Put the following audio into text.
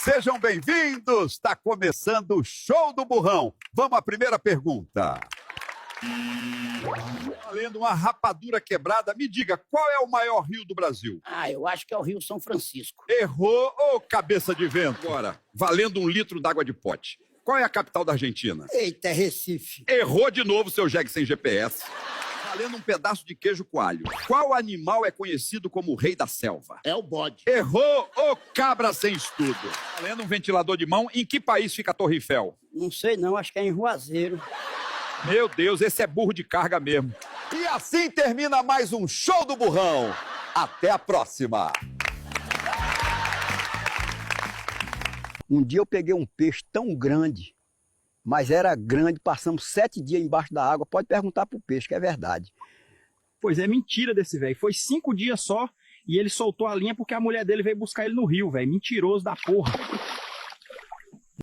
Sejam bem-vindos! Está começando o Show do Burrão. Vamos à primeira pergunta. Valendo uma rapadura quebrada, me diga, qual é o maior rio do Brasil? Eu acho que é o Rio São Francisco. Errou, ô cabeça de vento! Agora, valendo 1 litro d'água de pote. Qual é a capital da Argentina? Eita, é Recife. Errou de novo, seu jegue sem GPS. Valendo um pedaço de queijo coalho. Qual animal é conhecido como o rei da selva? É o bode. Errou, ô cabra sem estudo. Valendo um ventilador de mão, em que país fica a Torre Eiffel? Não sei não, acho que é em Juazeiro. Meu Deus, esse é burro de carga mesmo. E assim termina mais um Show do Burrão. Até a próxima. Um dia eu peguei um peixe tão grande, mas era grande, passamos 7 dias embaixo da água. Pode perguntar pro peixe, que é verdade. Pois é, mentira desse velho. Foi 5 dias só e ele soltou a linha porque a mulher dele veio buscar ele no rio, velho. Mentiroso da porra.